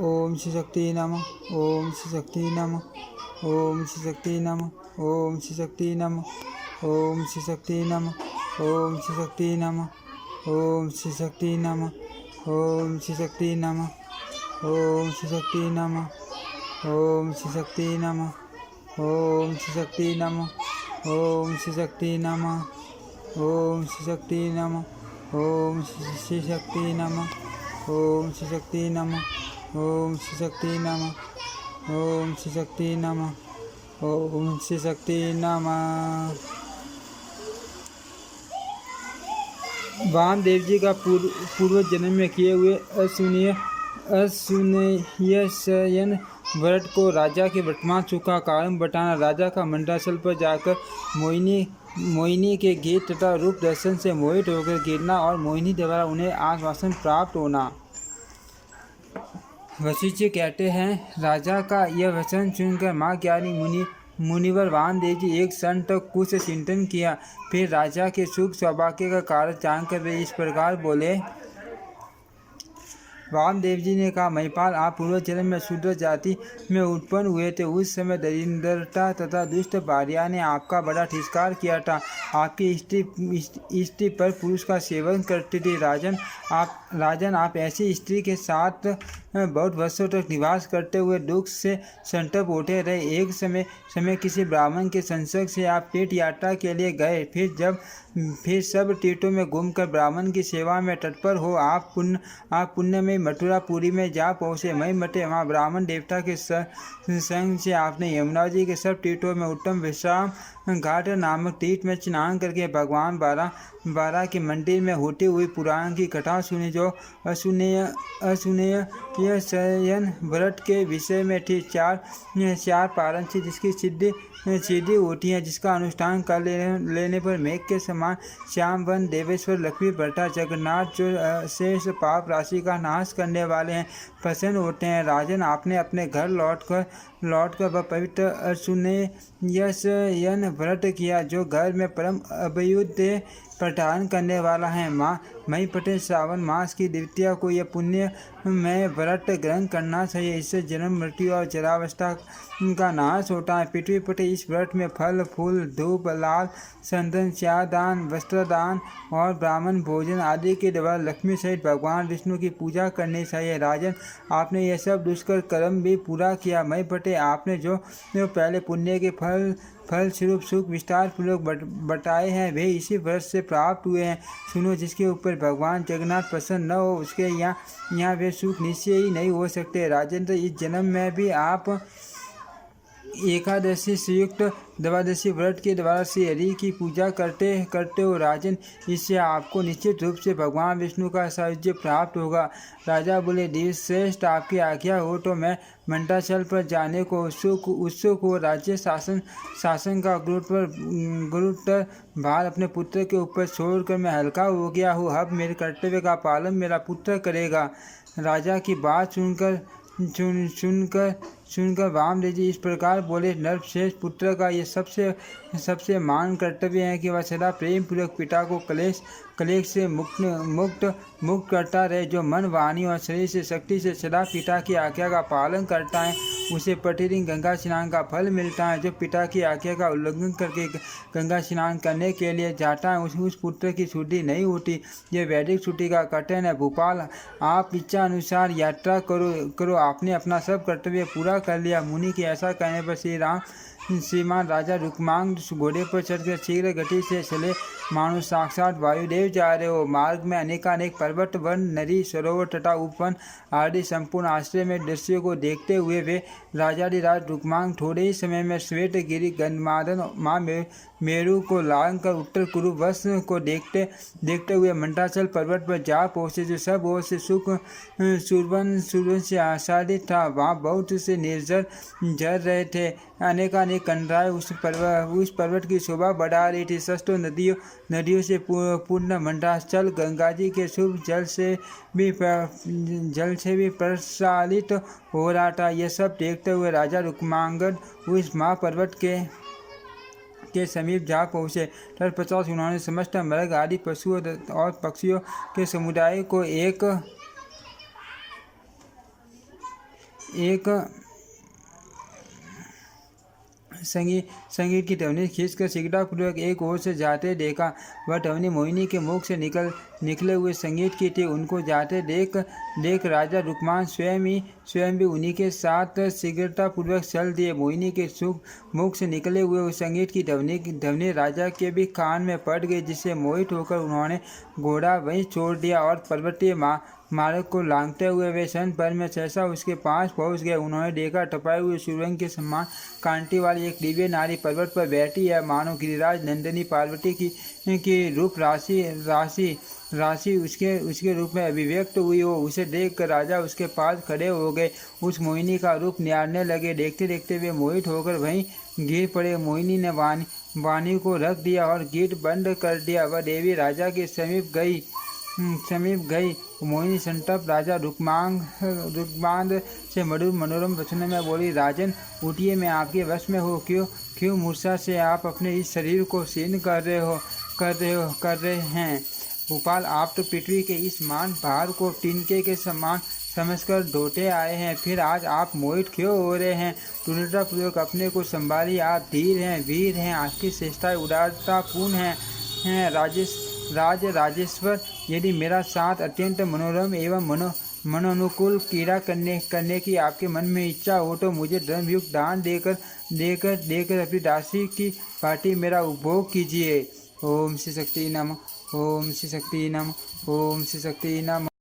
ओम श्री शक्ति नमः। ओम श्री शक्ति नमः। ओम श्री शक्ति नमः। ओम श्री शक्ति नमः। ओम श्री शक्ति नमः। ओम श्री शक्ति नमः। ओम श्री शक्ति नमः। ओम श्री शक्ति नमः। ओम श्री शक्ति नमः। ओम श्री शक्ति नमः। ओम श्री शक्ति नमः। ओम श्री शक्ति नमः। ओम श्री शक्ति नमः। ओम श्री शक्ति नमः। ओम श्री शक्ति नमः। ओम श्री शक्ति नमः। ओम श्री शक्ति नमः। ओम श्री शक्ति नमः। वामदेव जी का पूर्व जन्म में किए हुए असुनीय शयन व्रत को राजा के वर्तमान सुख का कारण बताना, राजा का मंडलाचल पर जाकर मोहिनी के गीत तथा रूप दर्शन से मोहित होकर गिरना और मोहिनी द्वारा उन्हें आश्वासन प्राप्त होना। वशिष्ठ कहते हैं, राजा का यह वचन सुनकर माँ ज्ञानी मुनिवर वामदेव जी एक क्षण तक कुछ चिंतन किया। फिर राजा के सुख सौभाग्य का कारण जानकर वे इस प्रकार बोले। वामदेव जी ने कहा, महिपाल, आप पूर्व जन्म में शूद्र जाति में उत्पन्न हुए थे। उस समय दरिद्रता तथा दुष्ट भार्या ने आपका बड़ा तिरस्कार किया था। आपकी स्त्री पर पुरुष का सेवन करती थी। राजन आप ऐसी स्त्री के साथ बहुत वर्षों तक निवास करते हुए दुख से संतप्त होते रहे। एक समय किसी ब्राह्मण के संसर्ग से आप तीर्थ यात्रा के लिए गए। फिर सब तीर्थों में घूमकर ब्राह्मण की सेवा में तत्पर हो आप पुण्य में मथुरापुरी में जा पहुँचे। मई मटे वहाँ ब्राह्मण देवता के संग से आपने यमुना जी के सब तीर्थों में उत्तम विश्राम घाट नामक तीर्थ में स्नान करके भगवान बारह के मंदिर में होती हुई पुराण की कथा सुनी, जो असुनीय यह शयन व्रत के विषय में थी। चार पारण थी जिसकी सिद्धि होती है, जिसका अनुष्ठान कर लेने पर मेघ के समान श्याम वन देवेश्वर लक्ष्मी भट्टा जगन्नाथ जो शेष पाप राशि का नाश करने वाले हैं प्रसन्न होते हैं। राजन, आपने अपने घर लौटकर वह पवित्र असुनीय व्रत किया जो घर में परम अभ्युदय प्रदान करने वाला है। मई पटे श्रावण मास की द्वितीया को यह पुण्य में व्रत ग्रहण करना चाहिए। इससे जन्म मृत्यु और जरावस्था का नाश होता है। पृथ्वी पटे इस व्रत में फल फूल धूप लाल चंदन चाय दान वस्त्र दान और ब्राह्मण भोजन आदि के द्वारा लक्ष्मी सहित भगवान विष्णु की पूजा करनी चाहिए। राजन, आपने यह सब दुष्कर कर्म भी पूरा किया। मई पटे आपने जो पहले पुण्य के फल स्वरूप सुख विस्तार पूर्वक बताए हैं वे इसी व्रत से प्राप्त हुए हैं। सुनो, जिसके ऊपर भगवान जगन्नाथ प्रसन्न न हो उसके यहाँ वे सुख निश्चय ही नहीं हो सकते। राजेंद्र, इस जन्म में भी आप एकादशी संयुक्त द्वादशी व्रत के द्वारा श्री हरि की पूजा करते हो। राजन, इससे आपको निश्चित रूप से भगवान विष्णु का सायुज्य प्राप्त होगा। राजा बोले, देवश्रेष्ठ, आपकी आज्ञा हो तो मैं मंडलाचल पर जाने को उत्सुक हो। राज्य शासन का गुरुतर भार अपने पुत्र के ऊपर छोड़कर मैं हल्का हो गया हूँ। अब मेरे कर्तव्य का पालन मेरा पुत्र करेगा। राजा की बात सुनकर वामदेव जी इस प्रकार बोले, नरश्रेष्ठ पुत्र का ये सबसे मान कर्तव्य है कि वह सदा प्रेम पूर्वक पिता को कलेश से मुक्त करता रहे। जो मन वाणी और शरीर से शक्ति से सदा पिता की आज्ञा का पालन करता है उसे प्रतिदिन गंगा स्नान का फल मिलता है। जो पिता की आज्ञा का उल्लंघन करके गंगा स्नान करने के लिए जाता है उस पुत्र की शुद्धि नहीं होती। यह वैदिक श्रुति का कथन है। भोपाल, आप इच्छा अनुसार यात्रा करो। आपने अपना सब कर्तव्य पूरा कर लिया। मुनि के ऐसा कहने पर श्रीमान राजा रुक्मांग घोड़े पर चढ़कर शीघ्र गति से चले, मानो साक्षात वायुदेव जा रहे हो। मार्ग में अनेकानेक पर्वत वन नदी सरोवर तथा उपवन आदि संपूर्ण आश्रय में दृश्यों को देखते हुए वे राजाधिराज रुक्मांग थोड़े ही समय में श्वेत गिरी गंधमादन माँ मेरू को लांग कर उत्तर कुरु वश को देखते हुए मंडलाचल पर्वत पर जा पहुँचे, जो सब ओर से सुरवन से आच्छादित था। वहाँ बहुत से निर्जर झर रहे थे। अनेकानेक कंडराएं उस पर्वत की शोभा बढ़ा रही थी। सस्तों नदियों से पूर्ण मंडलाचल गंगा जी के शुभ जल से भी प्रसारित हो रहा था। यह सब देखते हुए राजा रुक्मांगद उस महापर्वत के समीप जा पहुँचे। तत्पश्चात उन्होंने समस्त मृग आदि पशुओं और पक्षियों के समुदाय को एक संगीत की टवनी खींचकर शीघ्रतापूर्वक एक ओर से जाते देखा। वह टवनी मोहिनी के मुख से निकले हुए संगीत की थी। उनको जाते देख राजा रुक्मान स्वयं भी उन्हीं के साथ शीघ्रतापूर्वक चल दिए। मोहिनी के मुख से निकले हुए संगीत की ध्वनि राजा के भी कान में पड़ गई, जिससे मोहित होकर उन्होंने घोड़ा वहीं छोड़ दिया और पर्वतीय मार्ग को लांघते हुए वे क्षण भर में सहसा उसके पास पहुंच गए। उन्होंने देखा, टपाए हुए सुरंग के समान कांटी वाली एक दिव्य नारी पर्वत पर बैठी है, मानो गिरिराज नंदिनी पार्वती की रूप राशि उसके रूप में अभिव्यक्त हुई हो। उसे देखकर राजा उसके पास खड़े हो गए, उस मोहिनी का रूप निहारने लगे। देखते देखते वे मोहित होकर वहीं गिर पड़े। मोहिनी ने वाणी को रख दिया और गेट बंद कर दिया। वह देवी राजा के समीप गई। मोहिनी संतप्त राजा रुक्मांद से मधुर मनोरम वचनों में बोली, राजन उठिए, मैं आपके वश में हो। क्यों मूर्छा से आप अपने इस शरीर को क्षीण कर रहे हैं। भोपाल, आप तो पृथ्वी के इस मान भार को तिनके के समान समझकर ढोते आए हैं, फिर आज आप मोहित क्यों हो रहे हैं। पूर्णतापूर्वक अपने को संभालिए, आप धीर हैं, वीर हैं, आपकी चेष्टाएं उदारतापूर्ण हैं। राजेश्वर, यदि मेरा साथ अत्यंत मनोरम एवं मनोनुकूल क्रीड़ा करने की आपके मन में इच्छा हो तो मुझे धर्मयुक्त दान देकर अपनी दासी की पार्टी मेरा उपभोग कीजिए। ओम श्री शक्ति नमः। ओम श्री शक्ति नमः। ओम श्री शक्ति नमः।